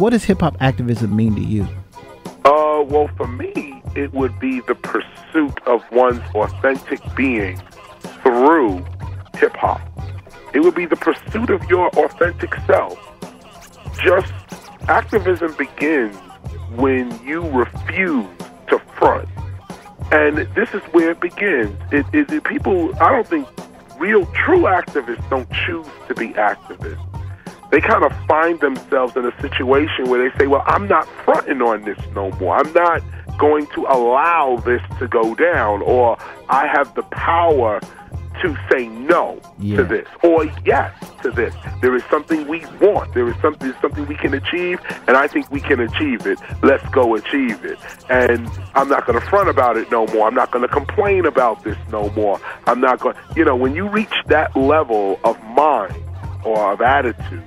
what does hip hop activism mean to you? Well, for me, it would be the pursuit of one's authentic being through hip hop. It would be the pursuit of your authentic self. Just activism begins when you refuse to front. And this is where it begins. People, I don't think real, true activists don't choose to be activists. They kind of find themselves in a situation where they say, well, I'm not fronting on this no more. I'm not going to allow this to go down, or I have the power to say no to this, or yes to this. There is something we want. There is something we can achieve, and I think we can achieve it. Let's go achieve it. And I'm not going to front about it no more. I'm not going to complain about this no more. I'm not going, when you reach that level of mind or of attitude,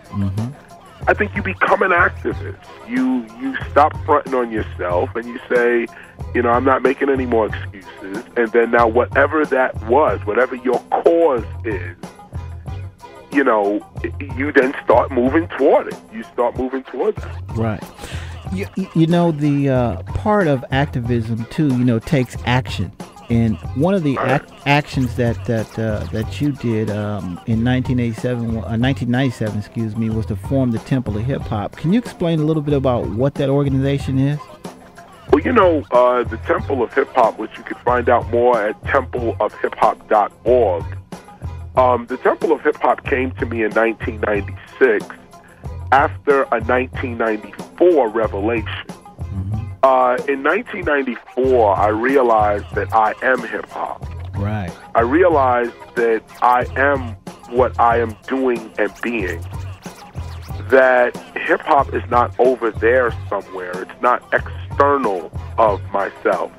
I think you become an activist. You stop fronting on yourself and you say, I'm not making any more excuses. And then now whatever that was, whatever your cause is, you then start moving toward it. You start moving toward that. Right. The part of activism too, takes action. And one of the actions that you did in 1997, was to form the Temple of Hip Hop. Can you explain a little bit about what that organization is? Well, the Temple of Hip Hop, which you can find out more at templeofhiphop.org. The Temple of Hip Hop came to me in 1996 after a 1994 revelation. In 1994, I realized that I am hip-hop. Right. I realized that I am what I am doing and being. That hip-hop is not over there somewhere. It's not external of myself.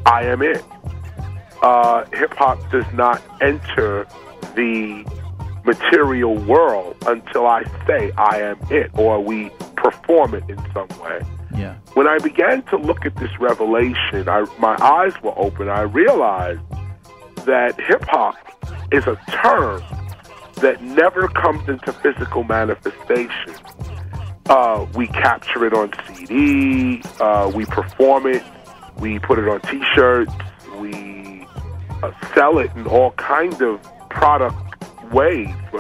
I am it. Hip-hop does not enter the material world until I say I am it, or we perform it in some way. Yeah. When I began to look at this revelation, my eyes were open. I realized that hip-hop is a term that never comes into physical manifestation. We capture it on CD, we perform it, we put it on T-shirts, we sell it in all kinds of product ways. We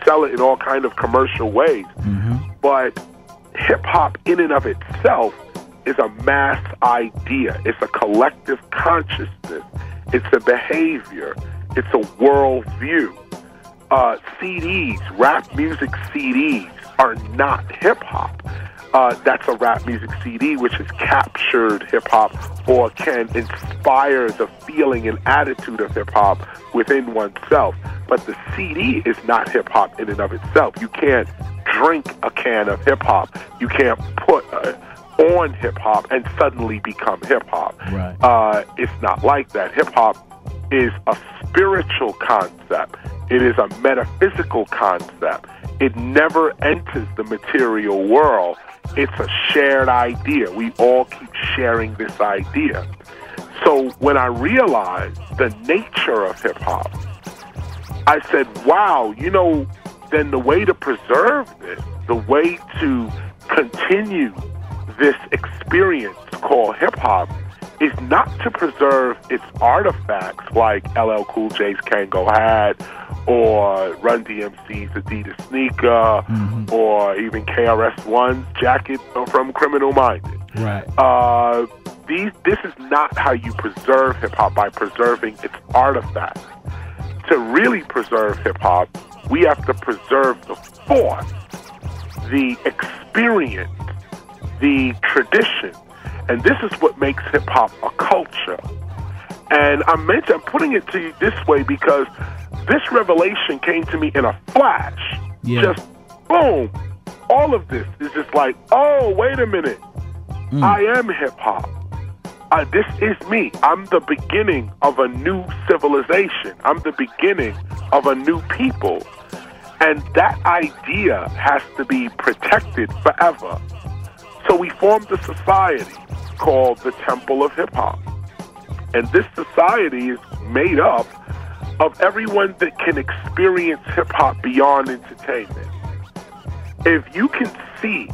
sell it in all kinds of commercial ways. But hip-hop in and of itself is a mass idea. It's a collective consciousness. It's a behavior. It's a worldview. CDs, rap music CDs, are not hip-hop. That's a rap music CD which has captured hip-hop or can inspire the feeling and attitude of hip-hop within oneself. But the CD is not hip-hop in and of itself. You can't drink a can of hip-hop. You can't put on hip-hop and suddenly become hip-hop. Right. It's not like that. Hip-hop is a spiritual concept. It is a metaphysical concept. It never enters the material world. It's a shared idea. We all keep sharing this idea. So when I realized the nature of hip-hop, I said, wow, then the way to preserve this, the way to continue this experience called hip-hop is not to preserve its artifacts like LL Cool J's Kango hat or Run DMC's Adidas sneaker or even KRS-One's jacket from Criminal Minded. Right. This is not how you preserve hip-hop, by preserving its artifacts. To really preserve hip-hop, we have to preserve the force, the experience, the tradition. And this is what makes hip-hop a culture. And I'm putting it to you this way because this revelation came to me in a flash. Yeah. Just boom. All of this is just like, oh, wait a minute. I am hip-hop. This is me. I'm the beginning of a new civilization. I'm the beginning of a new people. And that idea has to be protected forever. So we formed a society called the Temple of Hip Hop. And this society is made up of everyone that can experience hip hop beyond entertainment. if you can see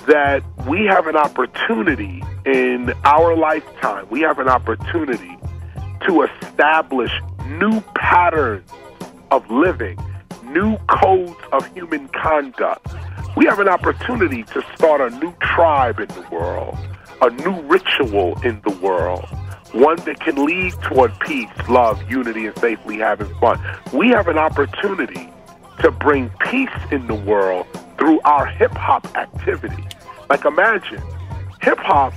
that we have an opportunity in our lifetime, we have an opportunity to establish new patterns of living, new codes of human conduct. We have an opportunity to start a new tribe in the world, a new ritual in the world, one that can lead toward peace, love, unity, and safely having fun. We have an opportunity to bring peace in the world through our hip-hop activity. Like, imagine, hip-hop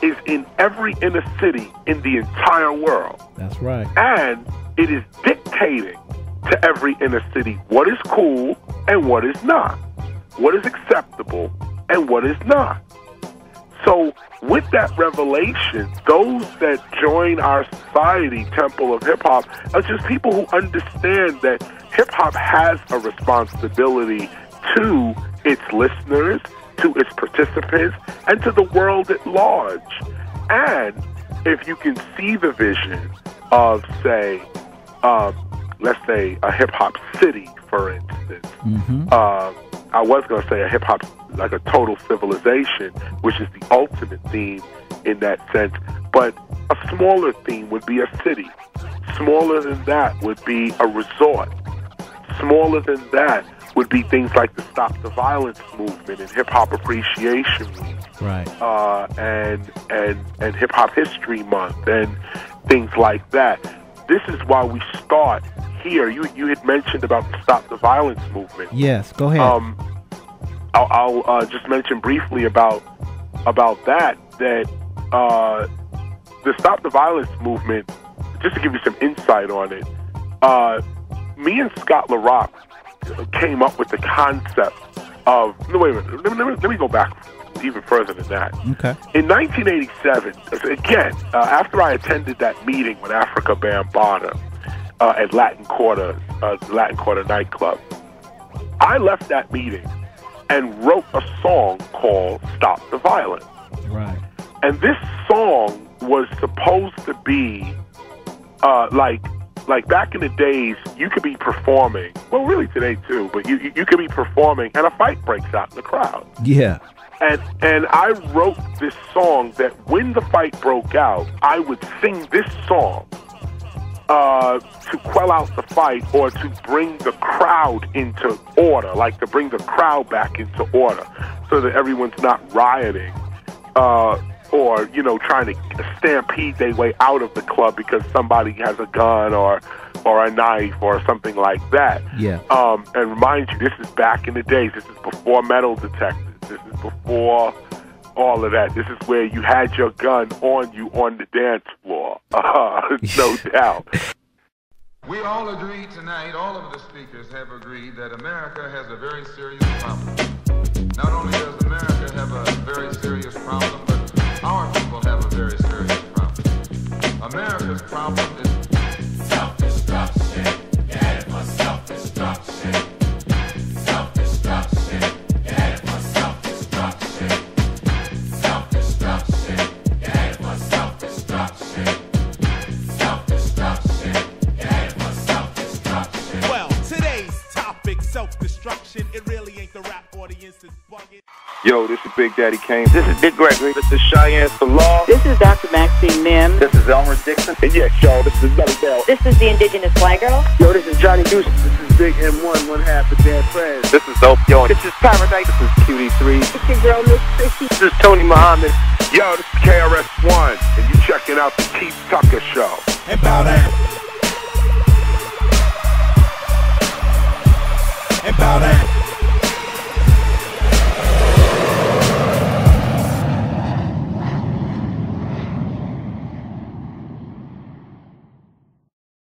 is in every inner city in the entire world. That's right. And it is dictating to every inner city what is cool and what is not, what is acceptable and what is not. So with that revelation, those that join our society, Temple of Hip Hop, are just people who understand that hip hop has a responsibility to its listeners, to its participants, and to the world at large. And if you can see the vision of, say, let's say a hip hop city, for instance, I was going to say a hip hop, like a total civilization, which is the ultimate theme in that sense. But a smaller theme would be a city. Smaller than that would be a resort. Smaller than that would be things like the Stop the Violence movement and Hip Hop Appreciation Week, right? And Hip Hop History Month and things like that. This is why we start here. You had mentioned about the Stop the Violence movement. Yes, go ahead. I'll just mention briefly about that. That the Stop the Violence movement, just to give you some insight on it, me and Scott LaRock came up with the concept of. No, wait a minute. Let me go back even further than that. Okay. In 1987, again, after I attended that meeting with Africa Bambaataa at Latin Quarter nightclub, I left that meeting and wrote a song called "Stop the Violence." Right. And this song was supposed to be like back in the days, you could be performing, well, really today too, but you could be performing and a fight breaks out in the crowd. Yeah. And I wrote this song that when the fight broke out, I would sing this song to quell out the fight or to bring the crowd into order, like to bring the crowd back into order so that everyone's not rioting or, trying to stampede their way out of the club because somebody has a gun or a knife or something like that. Yeah. And remind you, this is back in the days. This is before metal detectors. This is before all of that. This is where you had your gun on you on the dance floor. No doubt. We all agree tonight, all of the speakers have agreed that America has a very serious problem. Not only does America have a very serious problem, but our people have a very serious problem. America's problem is self-destruction. You're headed for self-destruction. Self-destruction. You're headed for self-destruction. Self-destruction. You're headed for self-destruction. Self-destruction. You're headed for self-destruction. Well, today's topic, self-destruction. It really ain't the rap audience that's bugging. Yo, this is Big Daddy Kane. This is Dick Gregory. This is Cheyenne Salah. This is Dr. Maxine Nim. This is Elmer Dixon. And yes, y'all, this is Melly Bell. This is the Indigenous Fly Girl. Yo, this is Johnny Deuce. This is Big M1, one half of Dan Prez. This is Dope Yo. This is Paradise. This is QD3. This is your girl, Miss Chrissy. This is Tony Muhammad. Yo, this is KRS One, and you checking out the Keith Tucker Show. And bow down. And bow down.